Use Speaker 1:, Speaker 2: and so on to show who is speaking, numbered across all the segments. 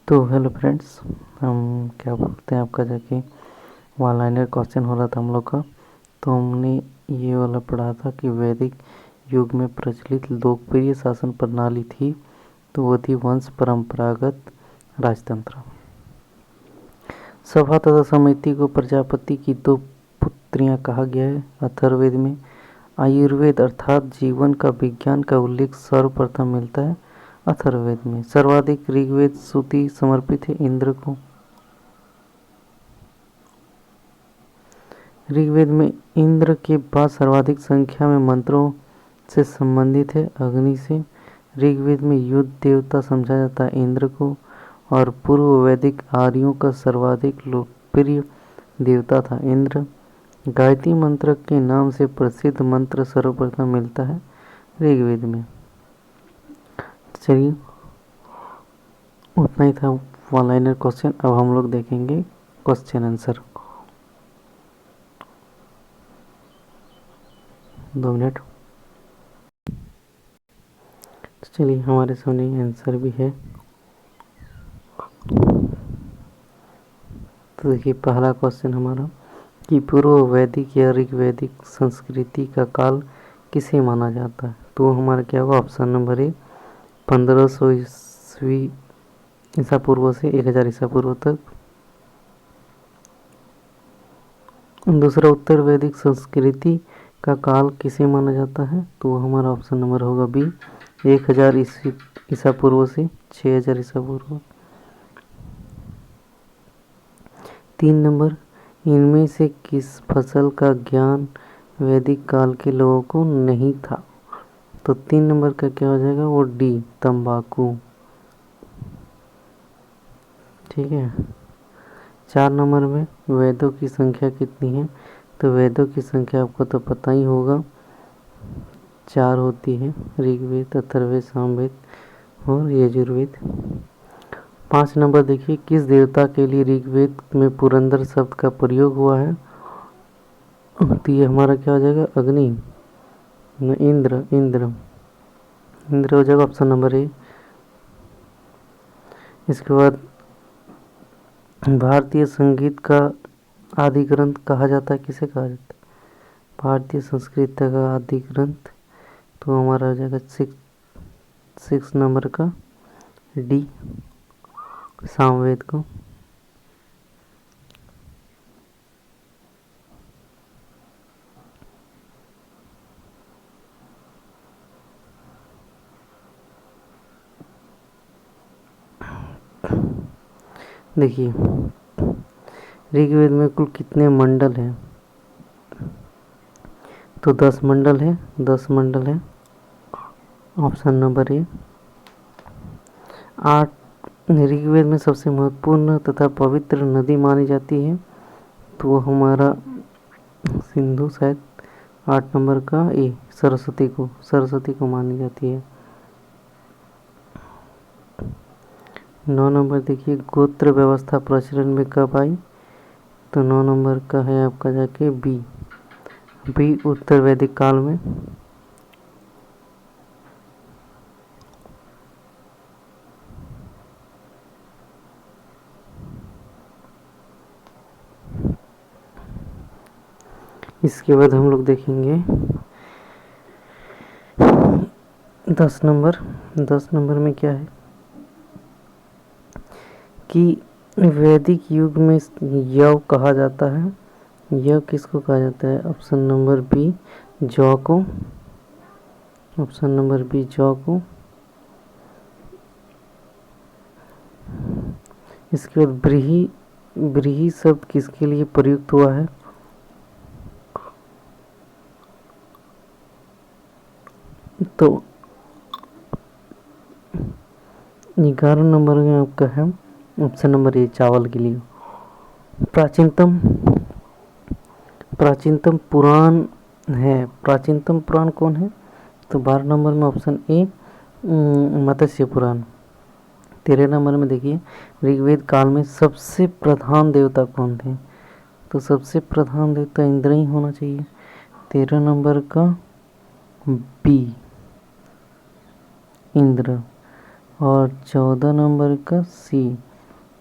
Speaker 1: तो hello friends, हम क्या बोलते हैं आपका जाके वन लाइनर क्वेश्चन हो रहा था हम लोग का। तो हमने ये वाला पढ़ा था कि वैदिक युग में प्रचलित लोकप्रिय शासन प्रणाली थी तो वो थी वंश परंपरागत राजतंत्र। सभा तथा समिति को प्रजापति की दो पुत्रियां कहा गया है। अथर्ववेद में आयुर्वेद अर्थात जीवन का विज्ञान का उल्लेख सर्वप्रथम मिलता है अथर्ववेद में। सर्वाधिक ऋग्वेद स्तुति समर्पित है इंद्र को। ऋग्वेद में इंद्र के बाद सर्वाधिक संख्या में मंत्रों से संबंधित है अग्नि से। ऋग्वेद में युद्ध देवता समझा जाता है इंद्र को और पूर्व वैदिक आर्यों का सर्वाधिक लोकप्रिय देवता था इंद्र। गायत्री मंत्र के नाम से प्रसिद्ध मंत्र सर्वप्रथम मिलता है ऋग्वेद में। चलिए, उतना ही था वन लाइनर क्वेश्चन। अब हम लोग देखेंगे क्वेश्चन आंसर। 2 मिनट। तो चलिए, हमारे सामने आंसर भी है। तो देखिए, पहला क्वेश्चन हमारा कि पूर्व वैदिक या ऋग्वैदिक संस्कृति का काल किसे माना जाता है। तो हमारा क्या होगा? ऑप्शन नंबर ए 1500 ईस्वी ईसा पूर्व से 1000 ईसा पूर्व तक। दूसरा, उत्तर वैदिक संस्कृति का काल किसे माना जाता है। तो हमारा ऑप्शन नंबर होगा बी 1000 ईसा पूर्व से 6000 ईसा पूर्व। 3 नंबर, इनमें से किस फसल का ज्ञान वैदिक काल के लोगों को नहीं था। तो 3 नंबर का क्या हो जाएगा? वो डी तंबाकू। ठीक है। 4 नंबर में वेदों की संख्या कितनी है। तो वेदों की संख्या आपको तो पता ही होगा, 4 होती है। ऋग्वेद, अथर्ववेद, सामवेद और यजुर्वेद। 5 नंबर देखिए, किस देवता के लिए ऋग्वेद में पुरंदर शब्द का प्रयोग हुआ है। तो ये हमारा क्या हो जाएगा? अग्नि, इंद्र इंद्र इंद्र हो जाएगा ऑप्शन नंबर ए। इसके बाद भारतीय संगीत का आदि ग्रंथ कहा जाता है, किसे कहा जाता है? भारतीय संस्कृति का आदि ग्रंथ। तो हमारा हो जाएगा 6 नंबर का डी सामवेद को। देखिए, ऋग्वेद में कुल कितने मंडल हैं। तो 10 मंडल है, 10 मंडल है ऑप्शन नंबर ए। 8, ऋग्वेद में सबसे महत्वपूर्ण तथा पवित्र नदी मानी जाती है। तो वो हमारा सिंधु शायद। 8 नंबर का ए सरस्वती को मानी जाती है। 9 नंबर देखिए, गोत्र व्यवस्था प्रचलन में कब आई। तो 9 नंबर का है आपका जाके बी उत्तर वैदिक काल में। इसके बाद हम लोग देखेंगे 10 नंबर में क्या है कि वैदिक युग में यव कहा जाता है। यव किसको कहा जाता है? ऑप्शन नंबर बी जौ को। ऑप्शन नंबर बी जौ को। इसके बाद ब्रीही शब्द किसके लिए प्रयुक्त हुआ है। तो 11 नंबर में आपका है ऑप्शन नंबर ए चावल के लिए। प्राचीनतम पुराण है। प्राचीनतम पुराण कौन है? तो 12 नंबर में option A Matsya Purana. 13 number में देखिए, ऋग्वेद काल में सबसे प्रधान देवता कौन थे। तो सबसे प्रधान देवता इंद्र ही होना चाहिए। 13 नंबर का बी इंद्र और 14 नंबर का सी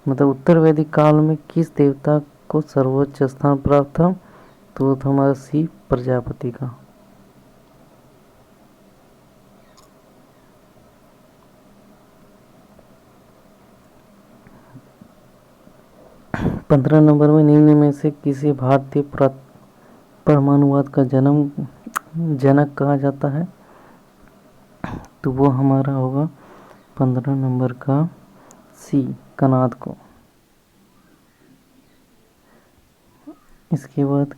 Speaker 1: मतलब उत्तर वैदिक काल में किस देवता को सर्वोच्च स्थान प्राप्त था, तो वो था हमारा सी प्रजापति का। पंद्रह नंबर में निम्न में से किसी भारतीय परमाणुवाद का जनक कहा जाता है, तो वो हमारा होगा 15 नंबर का सी कनाद को। इसके बाद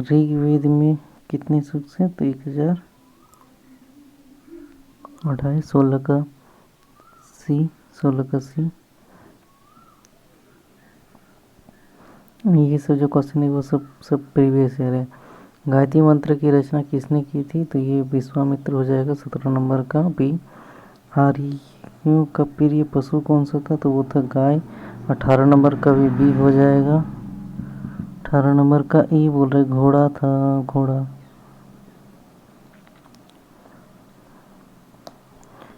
Speaker 1: ऋग्वेद में कितने सूक्त हैं, तो 1028, 16 का सी। ये सब जो क्वेश्चन है वो सब प्रीवियस ईयर है। गायत्री मंत्र की रचना किसने की थी, तो ये विश्वामित्र हो जाएगा 17 नंबर का बी। आर्यों का प्रिय पशु कौन सा था, तो वो था गाय। 18 नंबर का भी बी हो जाएगा। 18 नंबर का ई बोल रहे घोड़ा था, घोड़ा।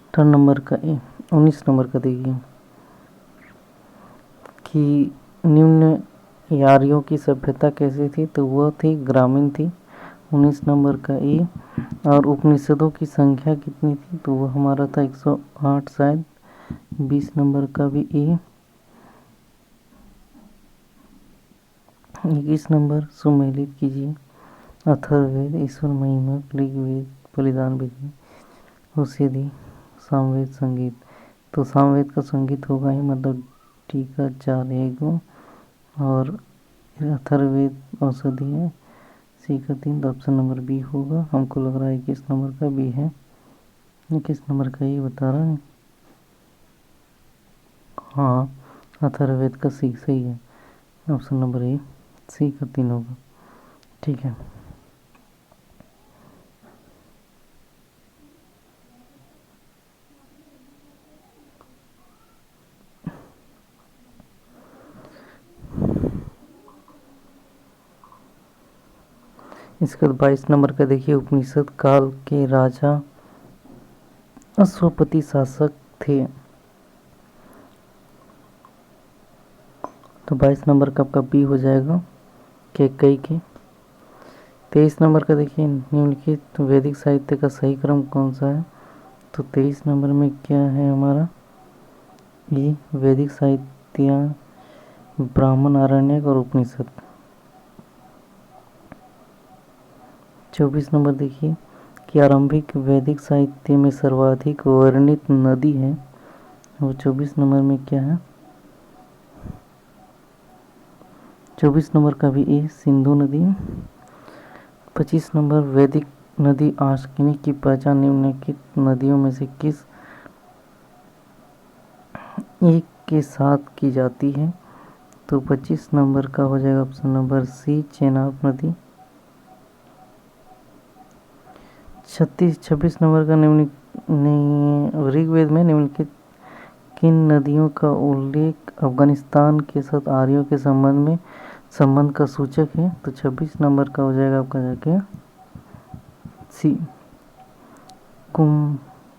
Speaker 1: 18 नंबर का ए। 19 नंबर का देखिए कि निम्न आर्यों की सभ्यता कैसी थी, तो वह थी ग्रामीण थी। 19 नंबर का ए। और उपनिषदों की संख्या कितनी थी, तो वह हमारा था 108 शायद। 20 नंबर का भी ए। 21 नंबर सुमेलित कीजिए। अथर्ववेद, ईश्वर महिमा, ऋग्वेद, बलिदान विधि, औषधि, सामवेद, संगीत। तो सामवेद का संगीत होगा ही, मतलब टीका 4 1 और अथर्ववेद औषधि है, सी का 3। तो ऑप्शन नंबर बी होगा। हमको लग रहा है 21 नंबर का बी है। 21 नंबर का ये बता रहा है। हाँ, अथर्ववेद का सी सही है। ऑप्शन नंबर ए सी का 3 होगा। ठीक है। इसके बाद 22 नंबर का देखिए, उपनिषद काल के राजा अश्वपति शासक थे, तो 22 नंबर का आपका बी हो जाएगा कैकेयी के। 23 नंबर का देखिए, निम्नलिखित वैदिक साहित्य का सही क्रम कौन सा है, तो 23 नंबर में क्या है हमारा, ये वैदिक साहित्य ब्राह्मण, आरण्यक और उपनिषद। 24 नंबर देखिए कि आरंभिक वैदिक साहित्य में सर्वाधिक वर्णित नदी है, वो 24 नंबर में क्या है, 24 नंबर का भी ए सिंधु नदी। 25 नंबर वैदिक नदी आश्किनी की पहचान निम्नलिखित नदियों में से किस एक के साथ की जाती है, तो 25 नंबर का हो जाएगा ऑप्शन नंबर सी चेनाब नदी। 26 नंबर का ऋग्वेद में निम्नलिखित किन नदियों का उल्लेख अफगानिस्तान के साथ आर्यों के संबंध का सूचक है, तो 26 नंबर का हो जाएगा आपका जाके सी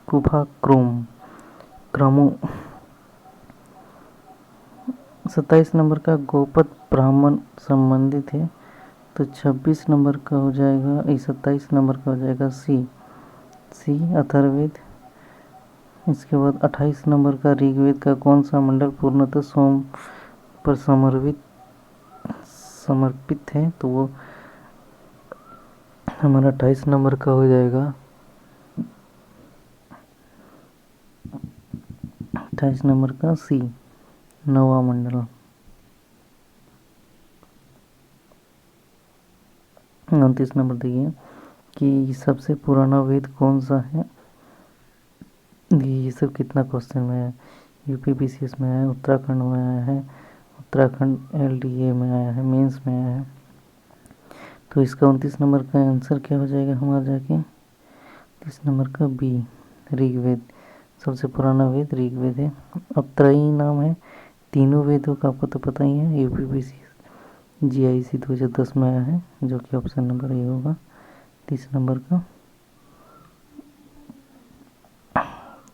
Speaker 1: कुफा क्रामो। 27 नंबर का गोपद ब्राह्मण संबंधित है, तो 26 नंबर का हो जाएगा, 27 नंबर का हो जाएगा सी अथर्ववेद। इसके बाद 28 नंबर का ऋग्वेद का कौन सा मंडल पूर्णतः सोम पर समर्पित है, तो वो हमारा 28 नंबर का हो जाएगा 28 नंबर का सी नवा मंडल। 29 नंबर देखिए कि सबसे पुराना वेद कौन सा है। ये सब कितना क्वेश्चन में है, यूपीपीसीएस में आया है, उत्तराखंड में आया है, उत्तराखंड एलडीए में आया है, मेंस में आया है। तो इसका 29 नंबर का आंसर क्या हो जाएगा हमारा जाके 30 नंबर का बी ऋग्वेद। सबसे पुराना वेद ऋग्वेद है। अब त्रयी नाम है तीनों वेदों का, आपको तो पता ही है, यूपीपीसीएस जीआईसी 2010 में आया है, जो कि ऑप्शन नंबर ए होगा 30 नंबर का।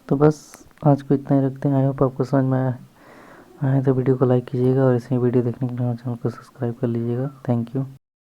Speaker 1: तो बस आज को इतना ही रखते हैं। आई होप आपको समझ में आया है। आए तो वीडियो को लाइक कीजिएगा और ऐसे ही वीडियो देखने के लिए हमारे चैनल को सब्सक्राइब कर लीजिएगा। Thank you.